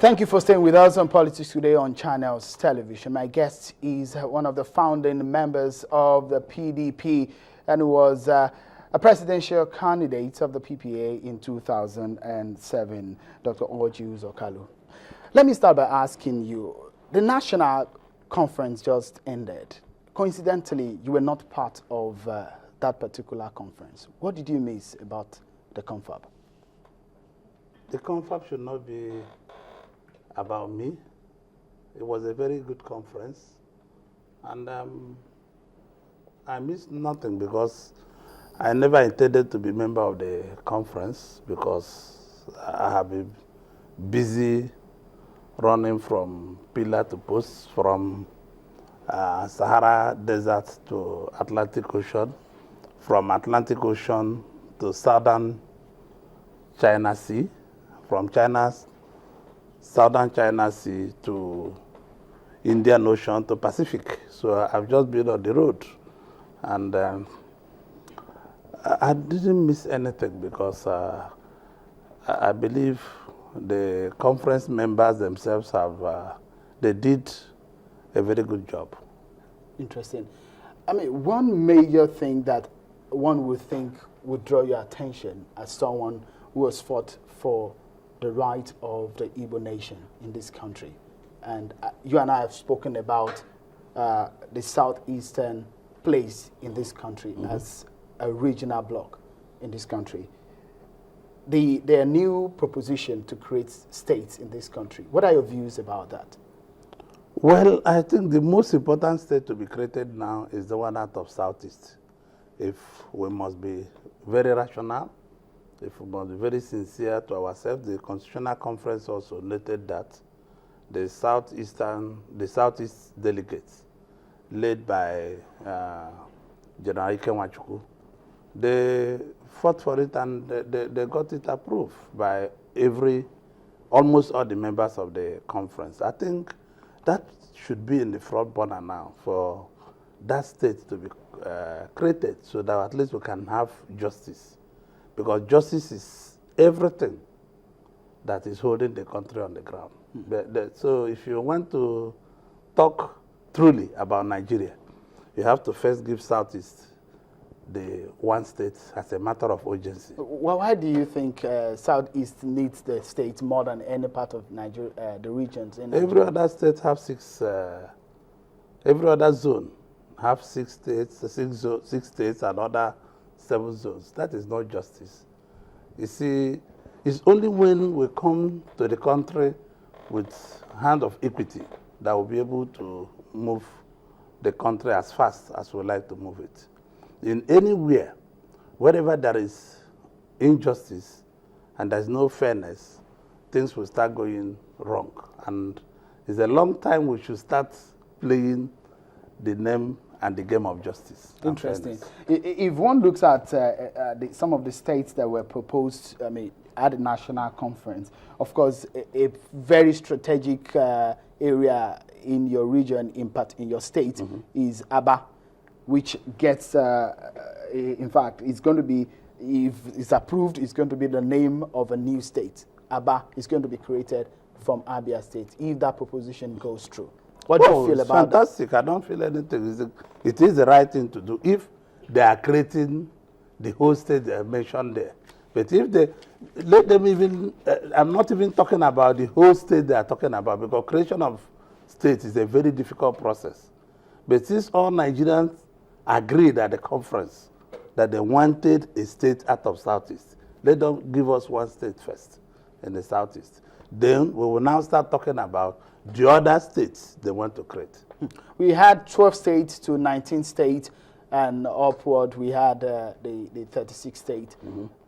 Thank you for staying with us on Politics Today on Channels Television. My guest is one of the founding members of the PDP and was a presidential candidate of the PPA in 2007, Dr. Orji Uzor Kalu. Let me start by asking you, the national conference just ended. Coincidentally, you were not part of that particular conference. What did you miss about the confab? The confab should not be about me. It was a very good conference, and I missed nothing because I never intended to be a member of the conference because I have been busy running from pillar to post, from Sahara Desert to Atlantic Ocean, from Atlantic Ocean to Southern China Sea, from Southern China Sea to Indian Ocean to Pacific. So I've just been on the road, and I didn't miss anything because I believe the conference members themselves they did a very good job. Interesting. I mean, one major thing that one would think would draw your attention as someone who has fought for the right of the Igbo nation in this country. And you and I have spoken about the southeastern place in this country as a regional bloc in this country. Their new proposition to create states in this country, what are your views about that? Well, I think the most important state to be created now is the one out of Southeast. If we must be very rational, if we must be very sincere to ourselves, the Constitutional Conference also noted that the Southeast delegates, led by General Ike Nwachukwu, they fought for it and they got it approved by almost all the members of the conference. I think that should be in the front burner now for that state to be created so that at least we can have justice. Because justice is everything that is holding the country on the ground. So if you want to talk truly about Nigeria, you have to first give Southeast the one state as a matter of urgency. Well, why do you think Southeast needs the state more than any part of Nigeria, the regions in Nigeria? Every other state have every other zone have six states and other 7 zones. That is not justice. You see, it's only when we come to the country with hand of equity that we'll be able to move the country as fast as we like to move it. In anywhere, wherever there is injustice and there's no fairness, things will start going wrong. And it's a long time we should start playing the name and the game of justice. Interesting. If one looks at some of the states that were proposed, I mean, at the national conference, of course, a very strategic area in your region, in your state, is Aba, which gets, in fact, it's going to be, if it's approved, it's going to be the name of a new state. Aba is going to be created from Abia State, if that proposition goes through. What do you feel about that? Fantastic. I don't feel anything. It is the right thing to do if they are creating the whole state they mentioned there. But if they let them even, I'm not even talking about the whole state they are talking about, because creation of states is a very difficult process. But since all Nigerians agreed at the conference that they wanted a state out of Southeast, let them give us one state first in the Southeast. Then we will now start talking about the other states they want to create. We had 12 states to 19 states, and upward we had the 36 states.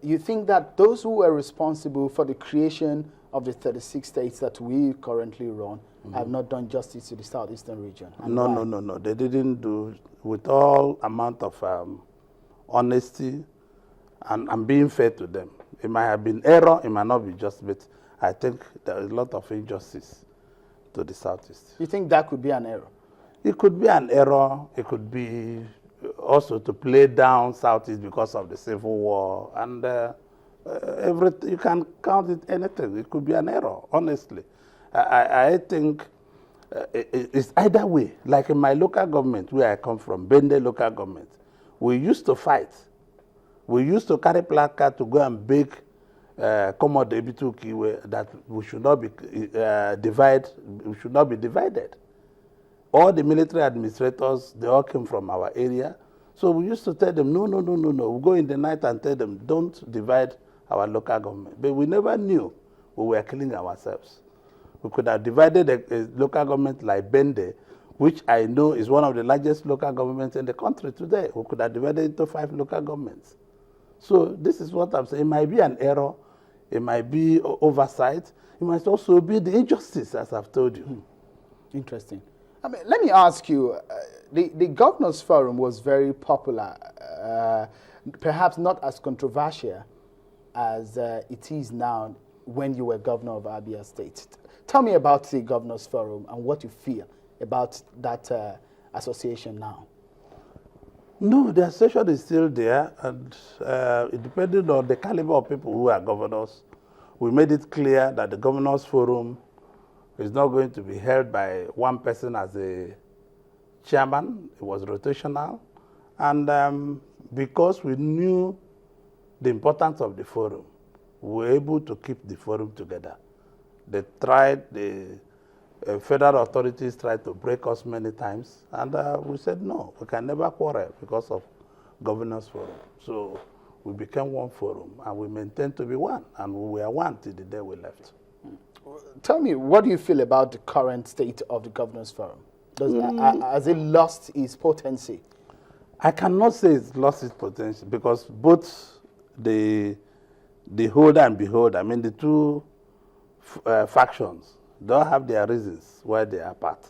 You think that those who were responsible for the creation of the 36 states that we currently run have not done justice to the southeastern region? No. They didn't do, with all amount of honesty and being fair to them. It might have been error, it might not be just, but I think there is a lot of injustice to the Southeast. You think that could be an error? It could be an error. It could be also to play down Southeast because of the Civil War. And everything, you can count it anything. It could be an error, honestly. I think it's either way. Like in my local government, where I come from, Bende local government, we used to fight. We used to carry placard to go and beg Commodore Ebitukiwe that we should not be we should not be divided. All the military administrators, they all came from our area. So we used to tell them, no. We go in the night and tell them, don't divide our local government. But we never knew we were killing ourselves. We could have divided a local government like Bende, which I know is one of the largest local governments in the country today. We could have divided into 5 local governments. So this is what I'm saying. It might be an error. It might be oversight. It might also be the injustice, as I've told you. Interesting. I mean, let me ask you, the Governors Forum was very popular, perhaps not as controversial as it is now when you were Governor of Abia State. Tell me about the Governors Forum and what you feel about that association now. No, the association is still there, and it depended on the caliber of people who are governors. We made it clear that the Governors Forum is not going to be held by one person as a chairman. It was rotational. And because we knew the importance of the forum, we were able to keep the forum together. The federal authorities tried to break us many times, and we said, no, we can never quarrel because of Governors Forum. So we became one forum, and we maintained to be one, and we were one till the day we left. Tell me, what do you feel about the current state of the Governors Forum? Has it lost its potency? I cannot say it's lost its potential because both the holder and beholder, I mean the two factions, they all have their reasons why they are apart.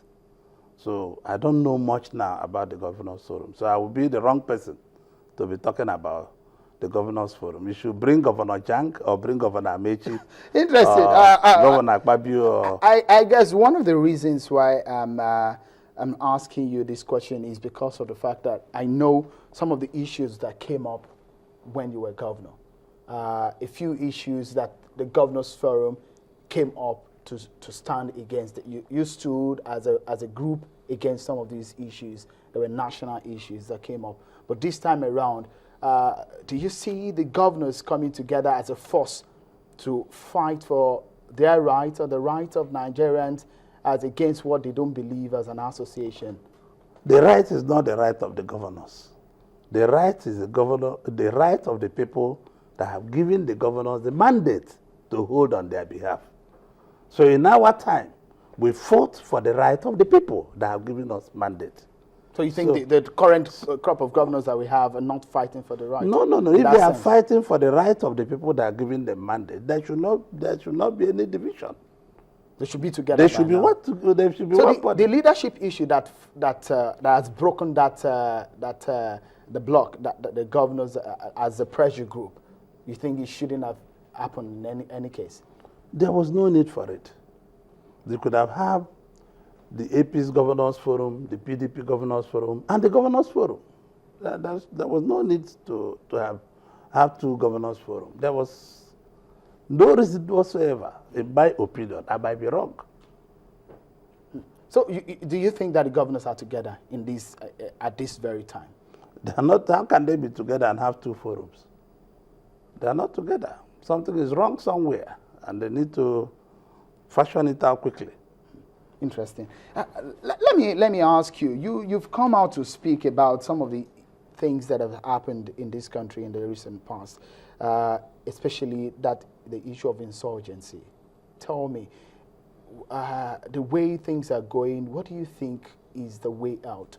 So I don't know much now about the Governors Forum. So I would be the wrong person to be talking about the Governors Forum. You should bring Governor Jang or bring Governor Amechi. Interesting. Governor Akpabio. I guess one of the reasons why I'm asking you this question is because of the fact that I know some of the issues that came up when you were governor. A few issues that the Governors Forum came up to stand against. You stood as a group against some of these issues. There were national issues that came up. But this time around, do you see the governors coming together as a force to fight for their right or the right of Nigerians as against what they don't believe as an association? The right is not the right of the governors. The right is the right of the people that have given the governors the mandate to hold on their behalf. So in our time, we fought for the right of the people that have given us mandate. So you think the current crop of governors that we have are not fighting for the right? No. If they are fighting for the right of the people that are giving them mandate, there should not be any division. They should be together. They should be what? They should be one party. The leadership issue that has broken the block, that the governors as a pressure group, you think it shouldn't have happened in any case? There was no need for it. They could have had the AP's Governors Forum, the PDP Governors Forum, and the Governors Forum. There was no need to have 2 Governors Forum. There was no reason whatsoever, in my opinion. I might be wrong. So do you think that the governors are together in this at this very time? They are not. How can they be together and have 2 forums? They are not together. Something is wrong somewhere, and they need to fashion it out quickly. Interesting. Let me ask you. You've come out to speak about some of the things that have happened in this country in the recent past, especially the issue of insurgency. Tell me, the way things are going, what do you think is the way out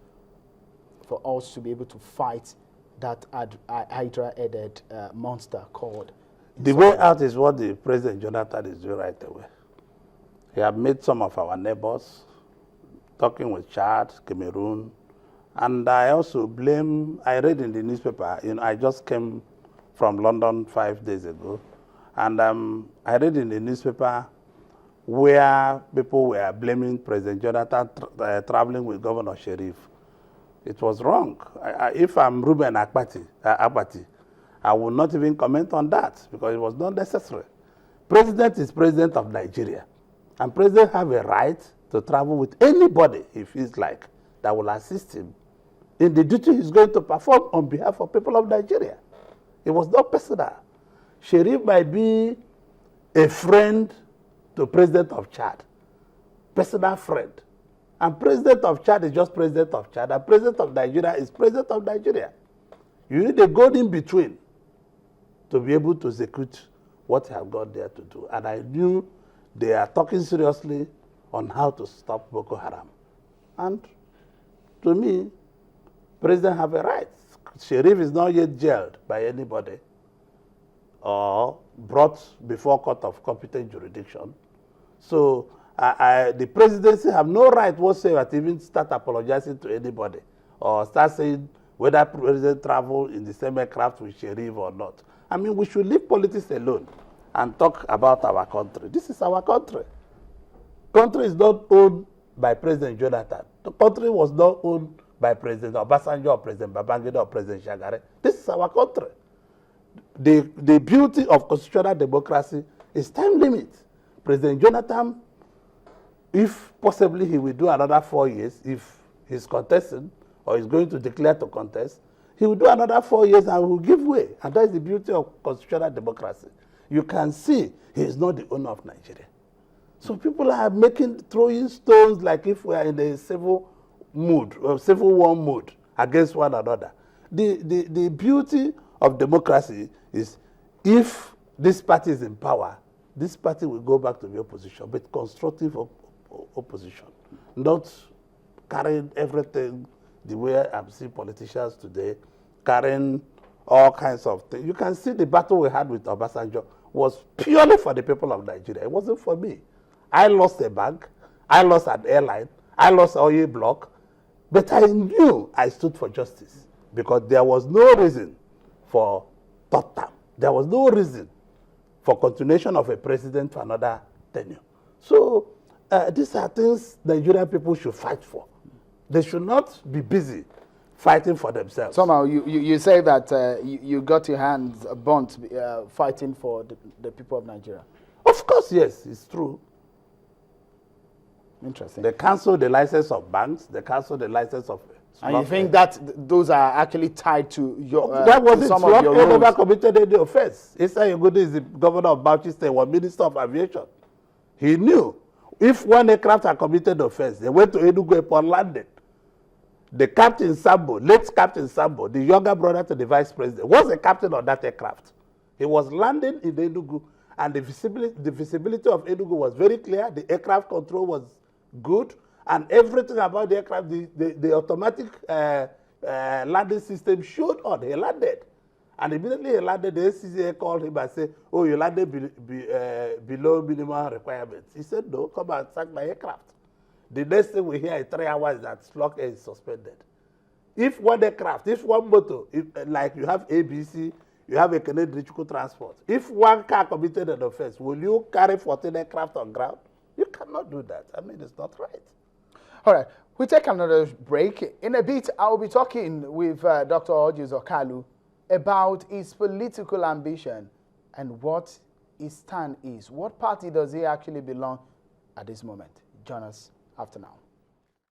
for us to be able to fight that hydra-headed monster called insurgency? The way out is what the President Jonathan is doing right away. He has met some of our neighbors, talking with Chad, Cameroon, and I also I read in the newspaper, I just came from London 5 days ago, and I read in the newspaper where people were blaming President Jonathan traveling with Governor Sherif. It was wrong. If I'm Ruben Akpati, I will not even comment on that because it was not necessary. President is president of Nigeria. And president have a right to travel with anybody he feels like that will assist him in the duty he's going to perform on behalf of people of Nigeria. It was not personal. Sharif might be a friend to president of Chad, personal friend. And president of Chad is just president of Chad, and president of Nigeria is president of Nigeria. You need a goal in between to be able to execute what you have got there to do. And I knew they are talking seriously on how to stop Boko Haram. And to me, president have a right. Sharif is not yet jailed by anybody or brought before court of competent jurisdiction. So the presidency have no right whatsoever to even start apologizing to anybody or start saying whether president travel in the same aircraft with Sharif or not. I mean, we should leave politics alone and talk about our country. This is our country. Country is not owned by President Jonathan. The country was not owned by President Obasanjo or President Babangida or President Shagare. This is our country. The beauty of constitutional democracy is time limit. President Jonathan, if possibly he will do another 4 years, if he's contesting or is going to declare to contest, he will do another 4 years and will give way. And that is the beauty of constitutional democracy. You can see he is not the owner of Nigeria. So people are throwing stones like if we are in a civil mood, or civil war mood against one another. The beauty of democracy is if this party is in power, this party will go back to the opposition, but constructive opposition, not carrying everything the way I'm seeing politicians today, carrying all kinds of things. You can see the battle we had with Obasanjo was purely for the people of Nigeria. It wasn't for me. I lost a bank, I lost an airline, I lost an oil block, but I knew I stood for justice because there was no reason for third term. There was no reason for continuation of a president for another tenure. So these are things Nigerian people should fight for. They should not be busy fighting for themselves. Somehow you say that you got your hands burnt fighting for the people of Nigeria. Of course, yes, it's true. Interesting. They canceled the license of banks. They canceled the license of. And you think that those are actually tied to your that was it. some of your roles? Never committed any offense. Issa Yegude is the governor of Bauchi State, was minister of aviation. He knew if one aircraft had committed offense, they went to Enugu Airport, landed. The captain Sambo, late Captain Sambo, the younger brother to the vice president, was the captain of that aircraft. He was landing in Enugu, and the visibility of Enugu was very clear. The aircraft control was good, and everything about the aircraft, the automatic landing system showed on. He landed. And immediately he landed, the SCCA called him and said, oh, you landed below minimum requirements. He said, no, come and sack my aircraft. The next thing we hear in 3 hours is that slot is suspended. If one aircraft, if one motor, like you have ABC, you have a Canadian transport, if one car committed an offense, will you carry 14 aircraft on ground? You cannot do that. I mean, it's not right. All right, we take another break. In a bit, I'll be talking with Dr. Orji Uzor Kalu about his political ambition and what his stand is. What party does he actually belong at this moment? Join us after now.